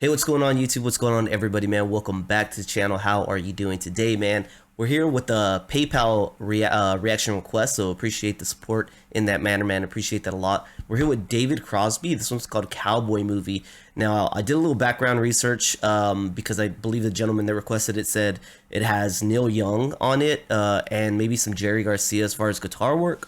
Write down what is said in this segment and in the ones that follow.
Hey, what's going on YouTube? What's going on everybody, man? Welcome back to the channel. How are you doing today, man? We're here with the PayPal reaction request, so appreciate the support in that manner, man. Appreciate that a lot. We're here with David Crosby. This one's called Cowboy Movie. Now, I did a little background research because I believe the gentleman that requested it said it has Neil Young on it and maybe some Jerry Garcia as far as guitar work.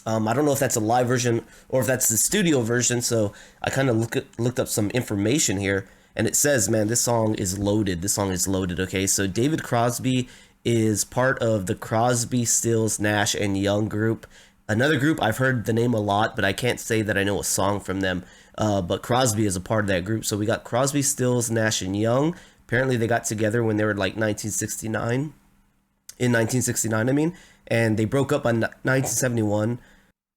I don't know if that's a live version or if that's the studio version, so I kind of looked up some information here, and it says, man, this song is loaded. This song is loaded, okay? So David Crosby is part of the Crosby, Stills, Nash, and Young group. Another group, I've heard the name a lot, but I can't say that I know a song from them. But Crosby is a part of that group. So we got Crosby, Stills, Nash, and Young. Apparently they got together when they were like 1969. In 1969, I mean. And they broke up in 1971.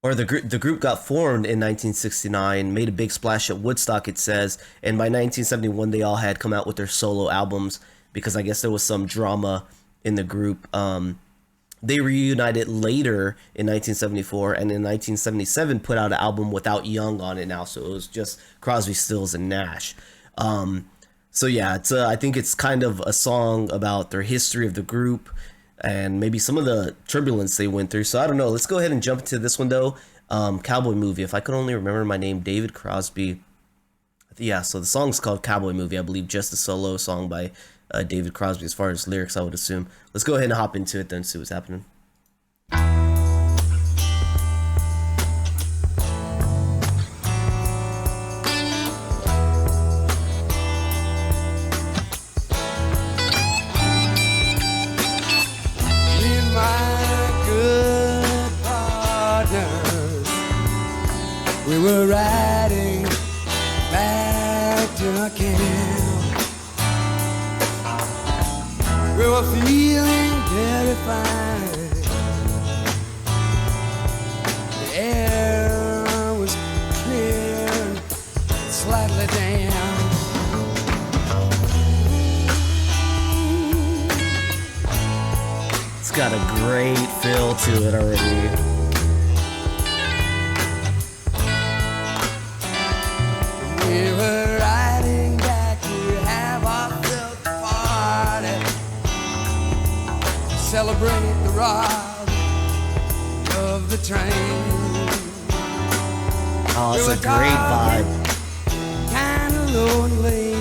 Or the group got formed in 1969, made a big splash at Woodstock, it says, and by 1971 they all had come out with their solo albums because I guess there was some drama in the group. They reunited later in 1974, and in 1977 put out an album without Young on it now, so it was just Crosby, Stills, and Nash. So yeah, it's I think it's kind of a song about their history of the group, and maybe some of the turbulence they went through. So I don't know. Let's go ahead and jump into this one though. Cowboy Movie. If I could only remember my name, David Crosby. Yeah, so the song's called Cowboy Movie. I believe just a solo song by David Crosby as far as lyrics, I would assume. Let's go ahead and hop into it then, see what's happening. We were riding back to our camp. We were feeling very fine. The air was clear and slightly damp. It's got a great feel to it already. We were riding back to have ourselves a party, celebrate the ride of the train. Oh, it's a great vibe. Kinda lonely,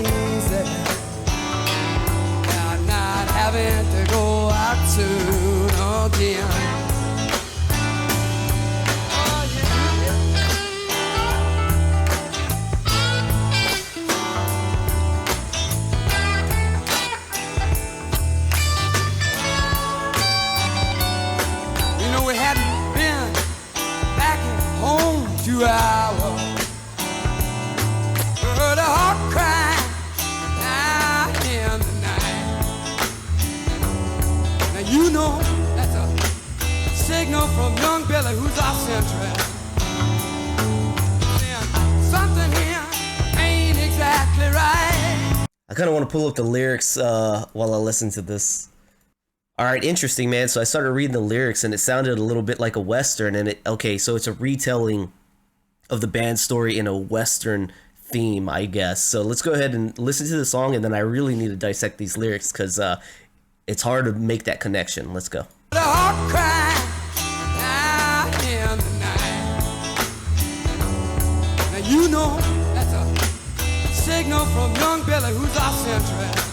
not having to go out soon again. We hadn't been back at home 2 hours. Heard a hawk cry out in the night. Now you know that's a signal from young Billy, who's our sentry. Something here ain't exactly right. I kind of want to pull up the lyrics while I listen to this. Alright, interesting, man. So I started reading the lyrics and it sounded a little bit like a Western, and okay, so it's a retelling of the band's story in a Western theme, I guess. So let's go ahead and listen to the song, and then I really need to dissect these lyrics because it's hard to make that connection. Let's go. The hawk cry out in the night. Now you know that's a signal from young Billy, who's our sentry.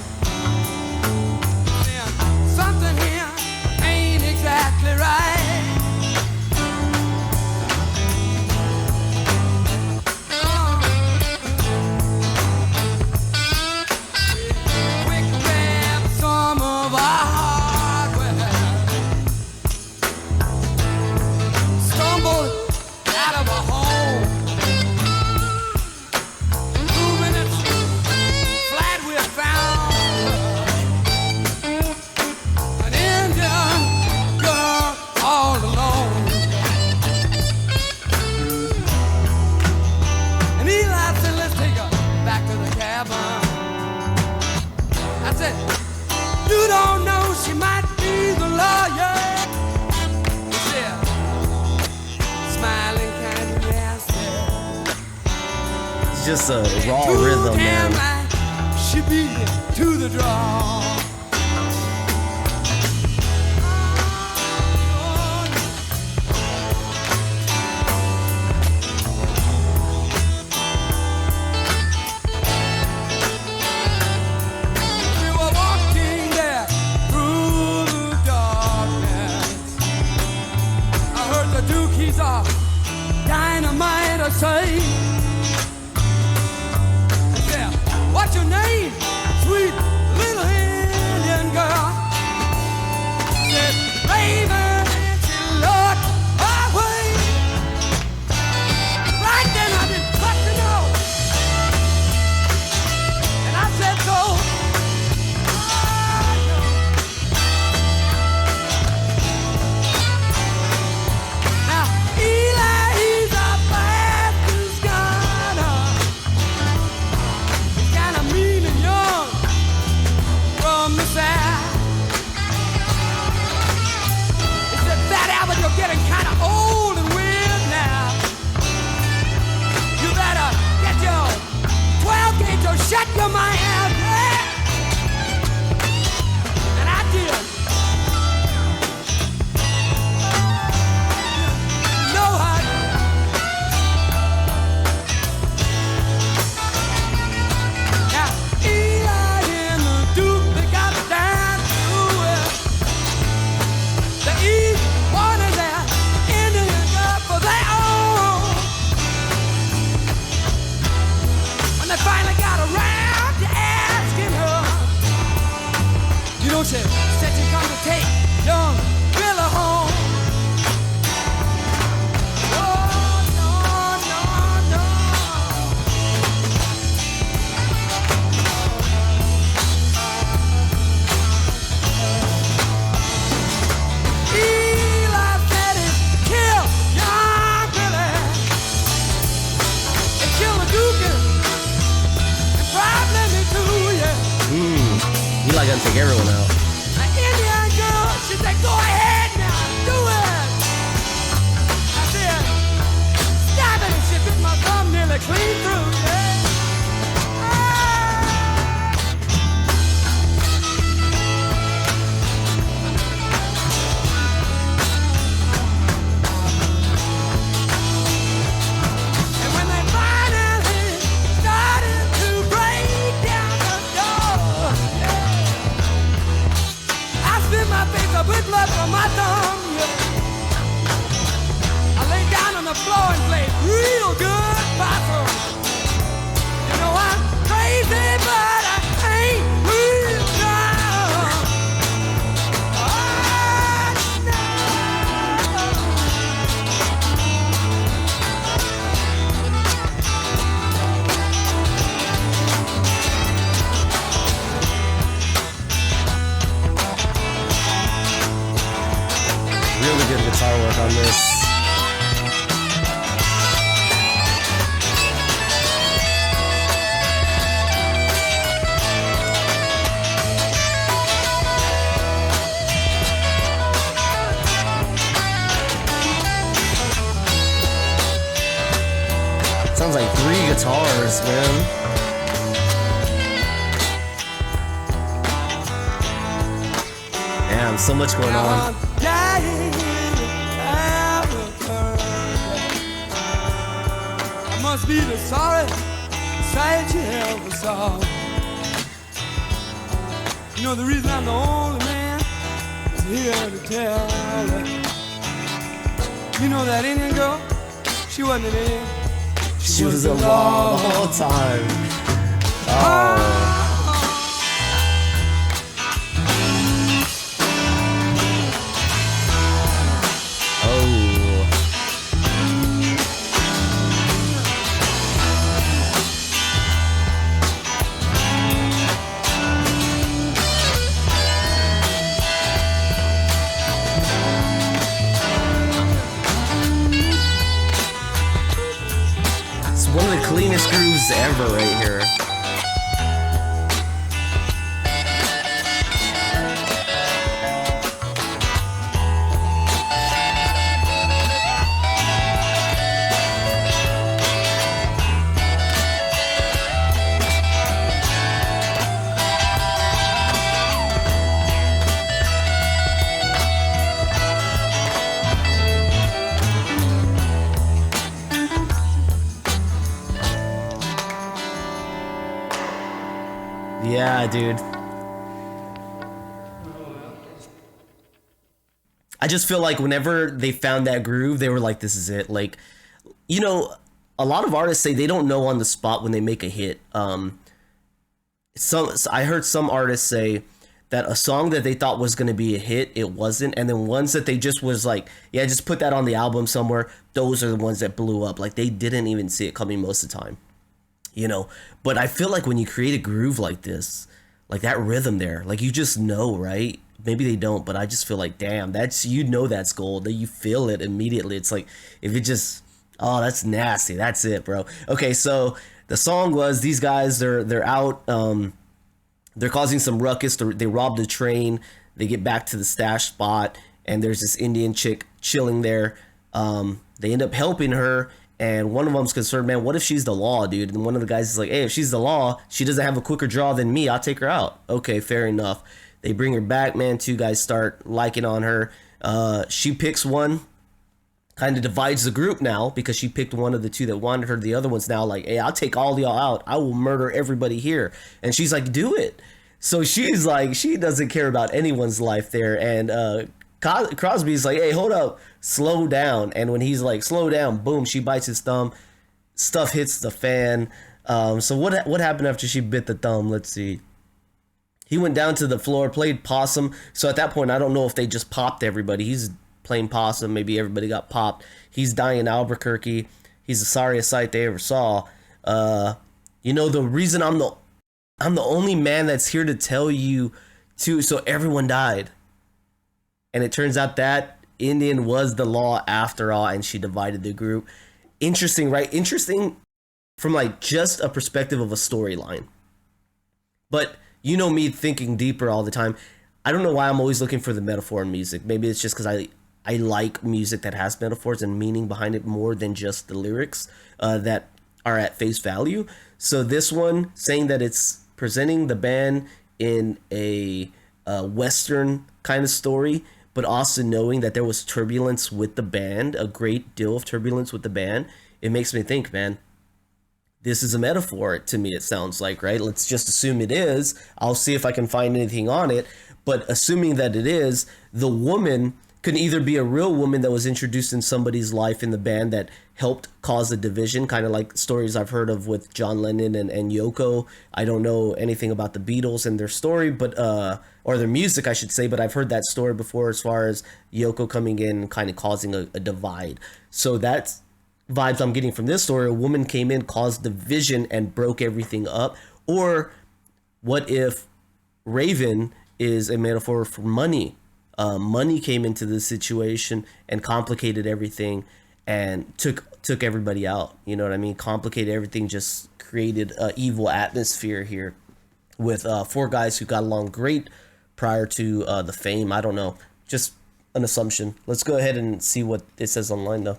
Something here ain't exactly right. Quick grab some of our hardware. Stumbled out of a home. 2 minutes flat we found. You don't know, she might be the lawyer. He said, smiling kind of nasty. just a raw Too rhythm, damn man. right, she beat me to the draw. We were walking there through the darkness. I heard the dookies are dynamite, I say. What's your name, sweet little Indian girl? Said Raven, and she looked away. Right then I didn't cut the nose, and I said so. Now Eli, he's a fastest gunner. Kinda mean and young from the south. He said, Fat Albert, you're getting kinda old and weird now. You better get your 12 gauge or shut your mind out there. And I did. You know how now, Eli and the Duke, they got down to it. The East wanted their Indian girl for their own. When they finally got around to asking her, you know, she said she come to take young Billy home. Oh, no, no, no. Eli said it killed young Billy. It killed the Duke and probably me too, yeah. Eli gonna take everyone out. An Indian girl, she said, go ahead now, do it. I said, stop it, and she bit my thumb nearly clean through, yeah. And when they finally started to break down the door, yeah, I spit my face up with blood from my thumb, yeah. I lay down on the floor and played real good possum. You know I'm crazy, but I ain't real dumb. Oh, no. Really good guitar work on this. Sounds like 3 guitars, man. Damn, so much going Now on. I'm dying without a curve. I must be the sorry sight you ever saw. You know the reason I'm the only man is here to tell it. You know that Indian girl? She wasn't an Indian. She was a long time. Oh. Oh. It's one of the cleanest grooves ever right here. Yeah, dude. I just feel like whenever they found that groove, they were like, "This is it." Like, you know, a lot of artists say they don't know on the spot when they make a hit. I heard some artists say that a song that they thought was going to be a hit, it wasn't, and then ones that they just was like, yeah, just put that on the album somewhere. Those are the ones that blew up. Like they didn't even see it coming most of the time, you know. But I feel like when you create a groove like this, like that rhythm there, like you just know, right? Maybe they don't, but I just feel like, damn, that's, you know, that's gold. That you feel it immediately. It's like if it just, oh, that's nasty. That's it, bro. Okay, so the song was, these guys, they're out. They're causing some ruckus. They rob the train. They get back to the stash spot, and there's this Indian chick chilling there. They end up helping her, and one of them's concerned, man, what if she's the law, dude? And one of the guys is like, hey, if she's the law, she doesn't have a quicker draw than me. I'll take her out. Okay, fair enough. They bring her back, man. Two guys start liking on her. She picks one, kind of divides the group now because she picked one of the two that wanted her. The other one's now like, hey, I'll take all y'all out. I will murder everybody here. And she's like, do it. So she's like, she doesn't care about anyone's life there. And Crosby's like, hey, hold up, slow down. And when he's like, slow down, boom, she bites his thumb. Stuff hits the fan. So what happened after she bit the thumb? Let's see. He went down to the floor, played possum. So at that point, I don't know if they just popped everybody. He's playing possum. Maybe everybody got popped. He's dying in Albuquerque. He's the sorriest sight they ever saw. You know, the reason I'm the only man that's here to tell you too. So everyone died. And it turns out that Indian was the law after all, and she divided the group. Interesting, right? Interesting from like just a perspective of a storyline. But you know me thinking deeper all the time. I don't know why I'm always looking for the metaphor in music. Maybe it's just because I like music that has metaphors and meaning behind it more than just the lyrics that are at face value. So this one saying that it's presenting the band in a Western kind of story, but also knowing that there was turbulence with the band, a great deal of turbulence with the band. It makes me think, man, this is a metaphor to me, it sounds like, right? Let's just assume it is. I'll see if I can find anything on it. But assuming that it is, the woman could either be a real woman that was introduced in somebody's life in the band that helped cause a division, kind of like stories I've heard of with John Lennon and Yoko. I don't know anything about the Beatles and their story, but or their music, I should say, but I've heard that story before as far as Yoko coming in and kind of causing a divide. So that's vibes I'm getting from this story. A woman came in, caused division, and broke everything up. Or what if Raven is a metaphor for money? Money came into the situation and complicated everything and took everybody out. You know what I mean? Complicated everything, just created an evil atmosphere here with four guys who got along great prior to the fame. I don't know. Just an assumption. Let's go ahead and see what it says online though.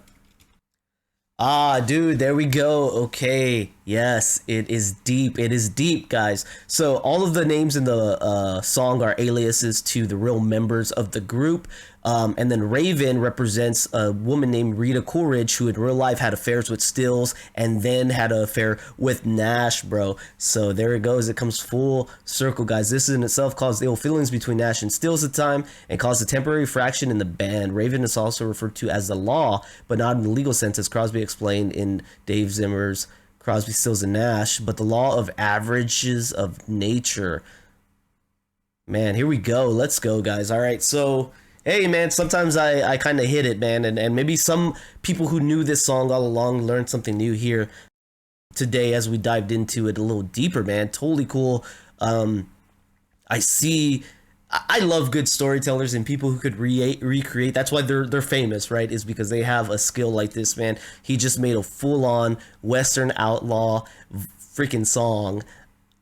Ah, dude, there we go. Okay, yes, it is deep. It is deep, guys. So all of the names in the song are aliases to the real members of the group. And then Raven represents a woman named Rita Coolidge, who in real life had affairs with Stills and then had an affair with Nash, bro. So there it goes. It comes full circle, guys. This in itself caused ill feelings between Nash and Stills at the time and caused a temporary fraction in the band. Raven is also referred to as the law, but not in the legal sense, as Crosby explained in Dave Zimmer's Crosby, Stills, and Nash, but the law of averages of nature. Man, here we go. Let's go, guys. All right, so hey, man, sometimes I kind of hit it, man, and maybe some people who knew this song all along learned something new here today as we dived into it a little deeper, man. Totally cool. I love good storytellers and people who could recreate. That's why they're famous, right? Is because they have a skill like this, man. He just made a full-on Western outlaw freaking song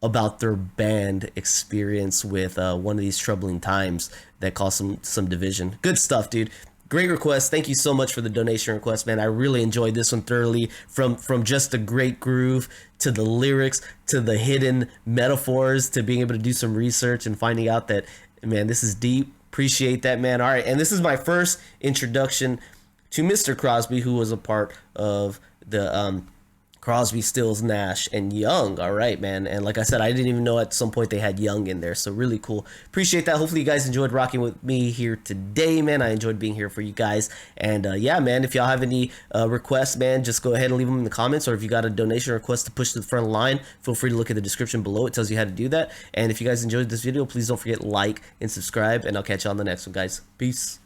about their band experience with one of these troubling times that caused some division. Good stuff, dude. Great request. Thank you so much for the donation request, man. I really enjoyed this one thoroughly, from just the great groove to the lyrics to the hidden metaphors to being able to do some research and finding out that, man, this is deep. Appreciate that, man. All right, and this is my first introduction to Mr. Crosby, who was a part of the Crosby, Stills, Nash, and Young. All right, man. And like I said, I didn't even know at some point they had Young in there. So really cool. Appreciate that. Hopefully you guys enjoyed rocking with me here today, man. I enjoyed being here for you guys. And yeah, man, if y'all have any requests, man, just go ahead and leave them in the comments. Or if you got a donation request to push to the front line, feel free to look at the description below. It tells you how to do that. And if you guys enjoyed this video, please don't forget like and subscribe. And I'll catch you on the next one, guys. Peace.